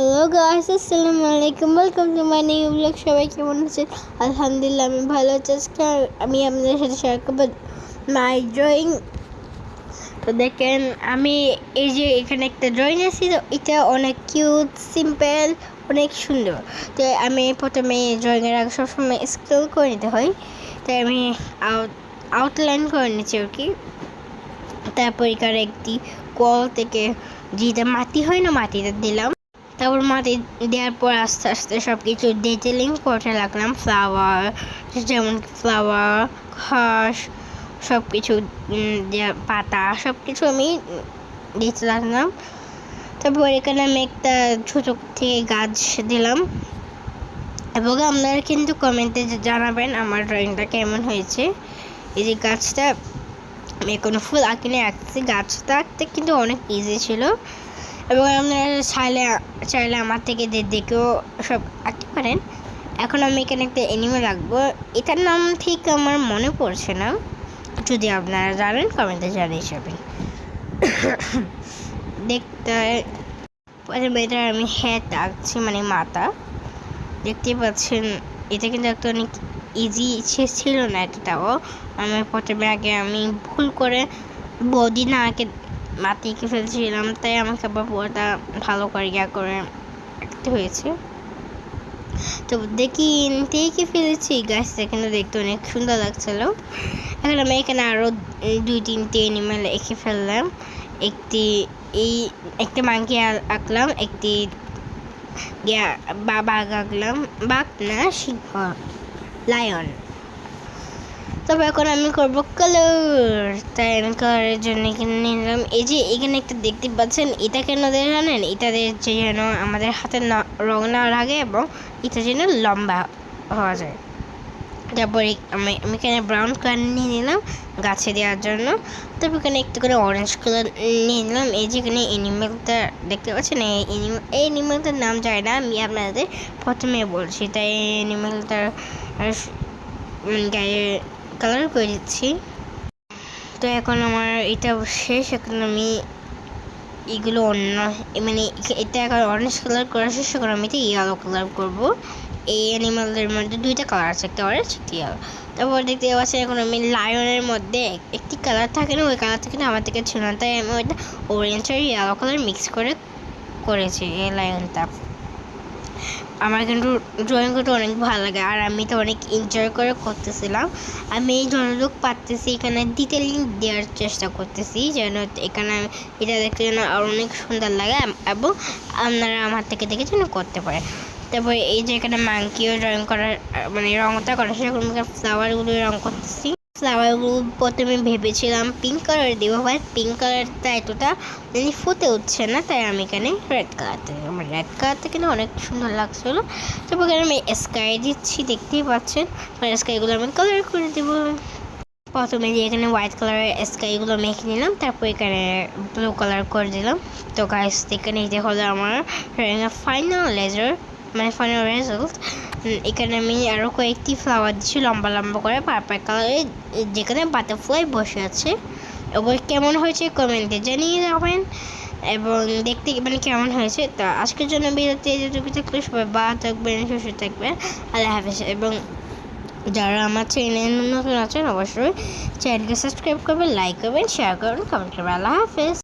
Hello guys, আসসালামু আলাইকুম। Welcome to my new blog. সবাই কেমন আছেন? আলহামদুলিল্লাহ আমি ভালো আছি। আজকে আমি আপনাদের সাথে শেয়ার করবো মাই ড্রয়িং। তো দেখেন, আমি এই যে এখানে একটা ড্রয়িং আছে, তো এটা অনেক কিউট, সিম্পল, অনেক সুন্দর। তো আমি প্রথমে ড্রয়িংয়ের আগে সবসময় স্ক্রল করে নিতে হয়, তাই আমি আউটলাইন করে নিচ্ছি আর কি। তারপর এখানে একটি কল থেকে যেটা মাটি হয় না, মাটিতে দিলাম। তারপর মাটি দেওয়ার পর আস্তে আস্তে সব কিছু ডিটেলিং করতে লাগলাম। ফ্লাওয়ার, যেমন ফ্লাওয়ার, ঘাস, সব কিছু, পাতা, সব কিছু আমি দিতে লাগলাম। তারপর এখানে আমি একটা ছোটো থেকে গাছ দিলাম। এবং আপনারা কিন্তু কমেন্টে জানাবেন আমার ড্রয়িংটা কেমন হয়েছে। এই যে গাছটা আমি কোনো ফুল আঁকিনে আঁকছি। গাছটা আঁকতে কিন্তু অনেক ইজি ছিল, এবং আপনারা চাইলে আমার থেকে দেখেও সব আঁকতে পারেন। এখন আমি এখানে একটা অ্যানিমেল আঁকবো। এটার নাম ঠিক আমার মনে পড়ছে না, যদি আপনারা জানেন কমেন্টে জানিয়ে যাবেন। দেখতে প্রথমে এটা আমি হেড আঁকছি, মানে মাথা। দেখতে পাচ্ছেন এটা কিন্তু একটা অনেক ইজি ছিল না এতটাও। আমি প্রথমে আমি ভুল করে বডি না আঁকে মাটি এঁকে ফেলছিলাম, তাই আমাকে আবার পুরোটা ভালো করে আঁকতে হয়েছে। তো দেখে ফেলেছি গাছটা কিন্তু দেখতে অনেক সুন্দর লাগছিল। এখন আমি এখানে আরও 2-3টে অ্যানিমেল এঁকে ফেললাম। একটা মাংকি আঁকলাম, একটি বাঘ আঁকলাম, বাঘ না, সিংহ, লায়ন। তবে এখন আমি করবো কালার, তাই আমি কালারের জন্য এখানে নিলাম। এই যে এখানে একটা দেখতে পাচ্ছেন, এটা কেন দেয় জানেন? এটাদের যেন আমাদের হাতে রং না লাগে এবং এটা যেন লম্বা হওয়া যায়। তারপরে আমি এখানে ব্রাউন কালার নিয়ে নিলাম গাছে দেওয়ার জন্য। তারপর এখানে একটু করে অরেঞ্জ কালার নিয়ে নিলাম। এই যে এখানে অ্যানিমেলটা দেখতে পাচ্ছেন, এই অ্যানিমেলটার নাম যায় না, আমি আপনাদের প্রথমে বলছি, তাই অ্যানিমেলটার গায়ে কালার করে দিচ্ছি। তো এখন আমার এটা শেষ। এখন আমি এগুলো মানে এটা এখন অরেঞ্জ কালার করা শেষ। এখন আমি এটা ইয়েলো কালার করবো। এই অ্যানিমালদের মধ্যে 2টা কালার আছে, একটা অরেঞ্জ, একটা ইয়েলো। তারপর দেখতে পাচ্ছি এখন আমি লায়নের মধ্যে একটি কালার থাকে না, ওই কালারটা কিন্তু আমার থেকে ছিল না, তাই আমি ওইটা অরেঞ্জ আর ইয়েলো কালার মিক্স করেছি এই লায়নটা। আমার কিন্তু ড্রয়িং করতে অনেক ভালো লাগে, আর আমি তো অনেক এনজয় করে করতেছিলাম। আমি যতটুক পারতেছি এখানে ডিটেলিং দেওয়ার চেষ্টা করতেছি, যেন এখানে এটা দেখতে যেন আর অনেক সুন্দর লাগে, এবং আপনারা আমার থেকে দেখে যেন করতে পারে। তারপরে এই যে এখানে মাংকিও ড্রয়িং করার, মানে রঙটা করার সেরকম ফ্লাওয়ারগুলো রঙ করতেছি। ফ্লাওয়ারগুলো প্রথমে ভেবেছিলাম পিঙ্ক কালার দেবো, বাট পিঙ্ক কালারটা এতটা ফুটে উঠছে না, তাই আমি এখানে রেড কালারটা দিলাম। রেড কালারটা কিন্তু অনেক সুন্দর লাগছিলো। তারপর এখানে আমি স্কাই দিচ্ছি, দেখতেই পাচ্ছেন। স্কাইগুলো আমি কালার করে দেবো। প্রথমে যে এখানে হোয়াইট কালারের স্কাইগুলো মেখে নিলাম, তারপর এখানে ব্লু কালার করে দিলাম। তো গাইস, এখানে এটা হলো আমার ফাইনাল রেজাল্ট। এখানে আমি আরও কয়েকটি ফ্লাওয়ার দিচ্ছি লম্বা লম্বা করে পার্পল কালারে, যেখানে বাটারফ্লাই বসে আছে। এবং কেমন হয়েছে কমেন্টে জানিয়ে যাবেন, এবং দেখতে মানে কেমন হয়েছে। তা আজকের জন্য বিরতি যেটুকু থাকলে সবাই ভালো থাকবেন, সুস্থ থাকবেন। আল্লাহ হাফেজ। এবং যারা আমার চ্যানেল নতুন আছেন অবশ্যই চ্যানেলকে সাবস্ক্রাইব করবেন, লাইক করবেন, শেয়ার করবেন, কমেন্ট করবেন। আল্লাহ হাফেজ।